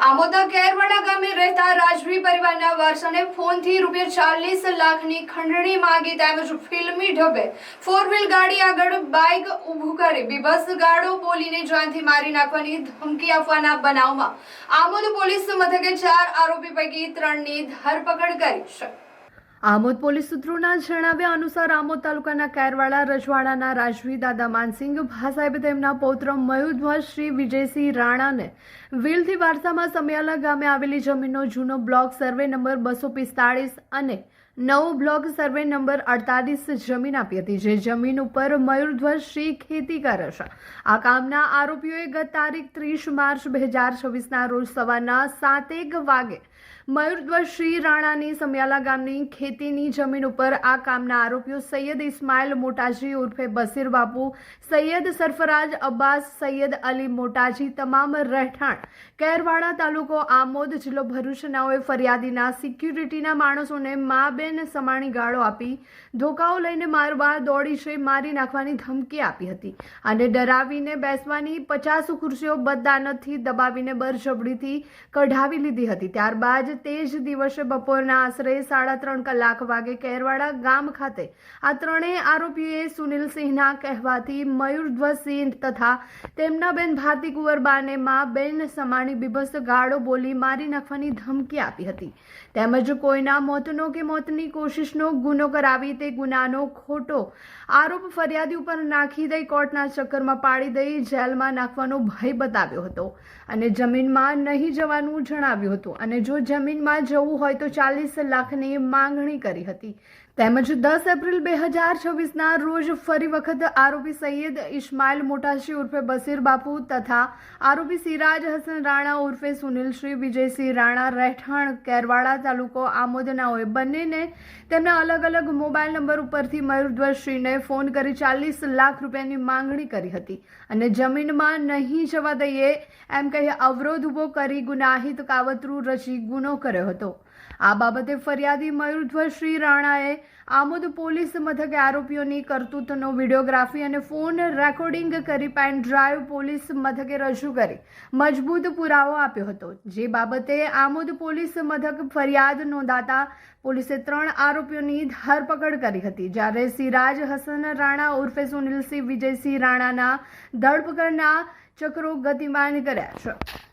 આમોદના કેરવાડા ગામે રહેતા રાજવી પરિવારના વારસાને ફોનથી ₹40 લાખની ખંડણી માંગી તેમજ ફિલ્મી ઢબે 4 વ્હીલ ગાડી આગળ બાઇક ઊભું કરી બીભત્સ ગાળો બોલીને જાનથી મારી નાખવાની ધમકી આપવાના બનાવમાં આમોદ પોલીસ મથકે 4 આરોપી પૈકી 3ની ધરપકડ કરી છે। આમોદ પોલીસ સૂત્રોના જણાવ્યા અનુસાર આમોદ તાલુકાના કેરવાડા રજવાડાના રાજવી દાદા માનસિંહ ભાસાહેબે તેમના પૌત્ર મયુરધ્વજ શ્રી વિજયસિંહ રાણાને વ્હીલથી વારસામાં સમિયાલા ગામે આવેલી જમીનનો જૂનો બ્લોક સર્વે નંબર 245 અને નવો બ્લોક સર્વે નંબર 48 જમીન આપી હતી, જે જમીન ઉપર મયુરધ્વજ શ્રી ખેતી કરે છે। આ કામના આરોપીઓએ ગત તારીખ 30 માર્ચ 2026ના રોજ સવારના 7:01 વાગે મયુરધ્વજ શ્રી રાણાની સમિયાલા ગામની ખેતીની જમીન ઉપર આ કામના આરોપીઓ સૈયદ ઇસ્માઇલ મોટાજી ઉર્ફે બસીર બાપુ, સૈયદ સરફરાજ અબ્બાસ, સૈયદ અલી મોટાજી તમામ રહેઠાણ કેરવાડા તાલુકો આમોદ જિલ્લો ભરૂચનાઓએ ફરિયાદીના સિક્યુરિટીના માણસોને મા બેન સમાણી ગાળો આપી ધોકાઓ લઈને મારવા દોડી છે મારી નાખવાની ધમકી આપી હતી અને ડરાવીને બેસવાની 50 ખુરશીઓ બદદાનતથી દબાવીને બળજબરીથી કઢાવી લીધી હતી। ત્યારબાદ તે જ દિવસે બપોરના આશરે 3:30 કલાક વાગે કેરવાડા ગામ ખાતે આ ત્રણેય આરોપીઓએ સુનિલસિંહના કહેવાથી મયુરધ્વજસિંહ તથા તેમના બેન ભારતી કુંવરબાને મા બેન સમાણી બીભત્સ ગાળો બોલી મારી નાખવાની ધમકી આપી હતી તેમજ કોઈના મોતનો કે મોતની કોશિશનો ગુનો કરાવી તે ગુનાનો ખોટો આરોપ ફરિયાદી ઉપર નાખી દઈ કોર્ટના ચક્કરમાં પાડી દઈ જેલમાં નાખવાનો ભય બતાવ્યો હતો અને જમીનમાં નહીં જવાનું જણાવ્યું હતું અને જો જમીનમાં જવું હોય તો 40 લાખની માંગણી કરી હતી તેમજ 10 એપ્રિલ 2026ના રોજ ફરી વખત આરોપી સૈયદ ઇસ્માઇલ મોટાજી ઉર્ફે બસીર બાપુ તથા આરોપી સિરાજ હસન રાણા ઉર્ફે સુનિલ શ્રી વિજયસિંહ રાણા રહેઠાણ કેરવાડા તાલુકો આમોદનાઓએ બંનેને તેમના અલગ અલગ મોબાઈલ નંબર ઉપરથી મયુરધ્વજશ્રીને ફોન કરી 40 લાખ રૂપિયાની માંગણી કરી હતી અને જમીનમાં નહીં જવા દઈએ એમ કહી અવરોધ ઊભો કરી ગુનાહિત કાવતરું રચી ગુનો કર્યો હતો। આ બાબતે ફરિયાદી મયુરધ્વજ શ્રી રાણાએ આમોદ પોલીસ મથકે આરોપીઓની કરતૂતનો વિડીયોગ્રાફી અને ફોન રેકોર્ડિંગ કરી પેન ડ્રાઈવ પોલીસ મથકે રજૂ કરી મજબૂત પુરાવો આપ્યો હતો, જે બાબતે આમોદ પોલીસ મથક ફરિયાદ નોંધાતા પોલીસે 3 આરોપીઓની ધરપકડ કરી હતી, જ્યારે સિરાજ હસન રાણા ઉર્ફે સુનિલસિંહ વિજયસિંહ રાણાના ધરપકડના ચક્રો ગતિમાન કર્યા છે।